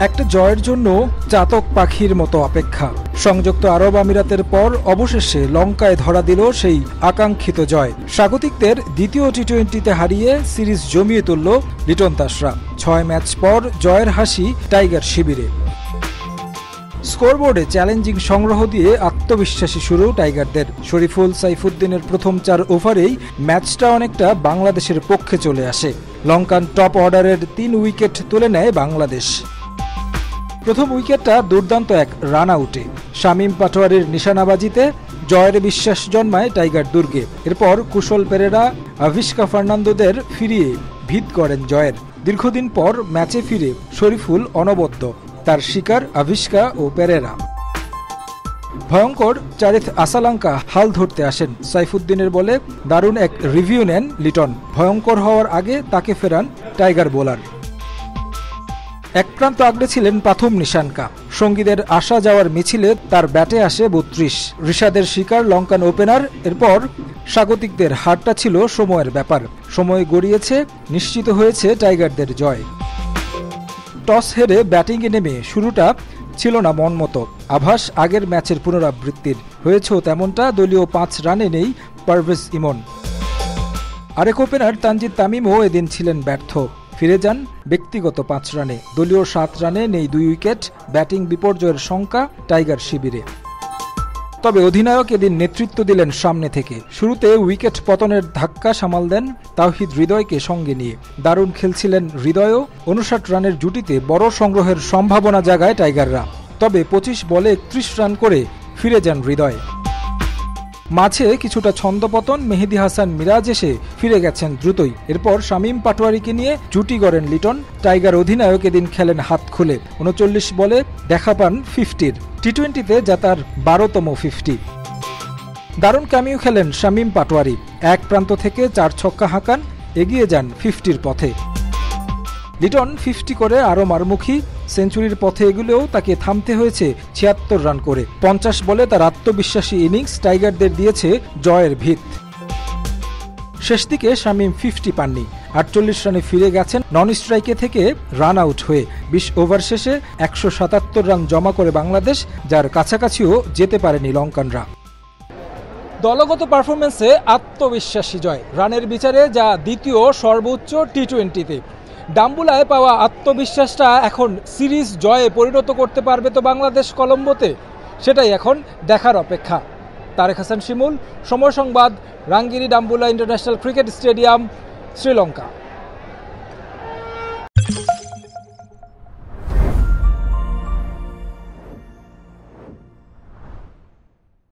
একটা জয়ের জন্য চাতক পাখির মতো অপেক্ষা। সংযুক্ত আরব আমিরাতের পর অবশেষে লঙ্কায় ধরা দিল সেই আকাঙ্ক্ষিত জয়। স্বাগতিকদের দ্বিতীয় টি-20তে হারিয়ে সিরিজ জমিয়ে তুলল লিটন দাসরা। 6 ম্যাচ পর জয়ের হাসি টাইগার শিবিরে। স্কোরবোর্ডে চ্যালেঞ্জিং সংগ্রহ দিয়ে আত্মবিশ্বাসী শুরু টাইগারদের। শরীফুল সাইফুদ্দিনের প্রথম 4 ওভারেই ম্যাচটা অনেকটা বাংলাদেশের পক্ষে চলে আসে। লঙ্কান টপ অর্ডারের 3 উইকেট তুলে নেয় বাংলাদেশ। প্রথম উইকেটটা দুর্দান্ত এক রান আউটে। শামীম পাটোয়ারির নিশানাবাজিতে জয়ের বিশ্বাস জন্মায় টাইগার দুর্গে। এরপর কুশল পেরেরা, আভিষ্কা ফার্নান্দোদের ফিরিয়ে ভিত করেন জয়ের। দীর্ঘদিন পর ম্যাচে ফিরে শরীফুল অনবদ্য, তার শিকার আভিষ্কা ও পেরেরা। ভয়ঙ্কর চারিথ আসালাঙ্কা হাল ধরতে আসেন। সাইফুদ্দিনের বলে দারুণ এক রিভিউ নেন লিটন। ভয়ঙ্কর হওয়ার আগে তাকে ফেরান টাইগার বোলার। এক প্রান্ত আগলে ছিলেন প্রথম নিশানকা। সঙ্গীদের আসা যাওয়ার মিছিলে তার ব্যাটে আসে 32। ঋষাদের শিকার লঙ্কান ওপেনার। এরপর স্বাগতিকদের হারটা ছিল সময়ের ব্যাপার। সময় গড়িয়েছে, নিশ্চিত হয়েছে টাইগারদের জয়। টস হেরে ব্যাটিংয়ে নেমে শুরুটা ছিল না মন মতো। আভাস আগের ম্যাচের পুনরাবৃত্তির। হয়েছেও তেমনটা। দলীয় 5 রানে নেই পারভেজ ইমন। আরেক ওপেনার তানজিদ তামিমও এদিন ছিলেন ব্যর্থ। ফিরে যান ব্যক্তিগত 5 রানে। দলীয় 7 রানে নেই 2 উইকেট। ব্যাটিং বিপর্যয়ের শঙ্কা টাইগার শিবিরে। তবে অধিনায়ক এদিন নেতৃত্ব দিলেন সামনে থেকে। শুরুতে উইকেট পতনের ধাক্কা সামাল দেন তাওহিদ হৃদয়কে সঙ্গে নিয়ে। দারুণ খেলছিলেন হৃদয়ও। 59 রানের জুটিতে বড় সংগ্রহের সম্ভাবনা জাগায় টাইগাররা। তবে 25 বলে 31 রান করে ফিরে যান হৃদয়। মাঝে কিছুটা ছন্দপতন। মেহেদী হাসান মিরাজ এসে ফিরে গেছেন দ্রুতই। এরপর শামীম পাটোয়ারিকে নিয়ে জুটি গড়েন লিটন। টাইগার অধিনায়ক এদিন খেলেন হাত খুলে। 39 বলে দেখা পান 50-র। টি-20তে যা তার 12তম 50। দারুণ ক্যামিও খেলেন শামীম পাটোয়ারি। এক প্রান্ত থেকে 4 ছক্কা হাঁকান, এগিয়ে যান 50-র পথে। লিটন 50 করে আরও মারমুখী। সেঞ্চুরির পথে এগুলেও তাকে থামতে হয়েছে 76 রান করে। 50 বলে তার আত্মবিশ্বাসী ইনিংস টাইগারদের দিয়েছে জয়ের ভিত। শেষ দিকে শামীম 50 পাননি। 48 রানে ফিরে গেছেন নন স্ট্রাইকে থেকে রান আউট হয়ে। 20 ওভার শেষে 177 রান জমা করে বাংলাদেশ, যার কাছাকাছিও যেতে পারেনি লঙ্কানরা। দলগত পারফরমেন্সে আত্মবিশ্বাসী জয়। রানের বিচারে যা দ্বিতীয় সর্বোচ্চ টি-20তে। ডাম্বুলায় পাওয়া আত্মবিশ্বাসটা এখন সিরিজ জয়ে পরিণত করতে পারবে তো বাংলাদেশ কলম্বোতে? সেটাই এখন দেখার অপেক্ষা। Tarique Hasan Shimul, Somoy Sangbad, Rangiri Dambulla international cricket stadium, Sri Lanka.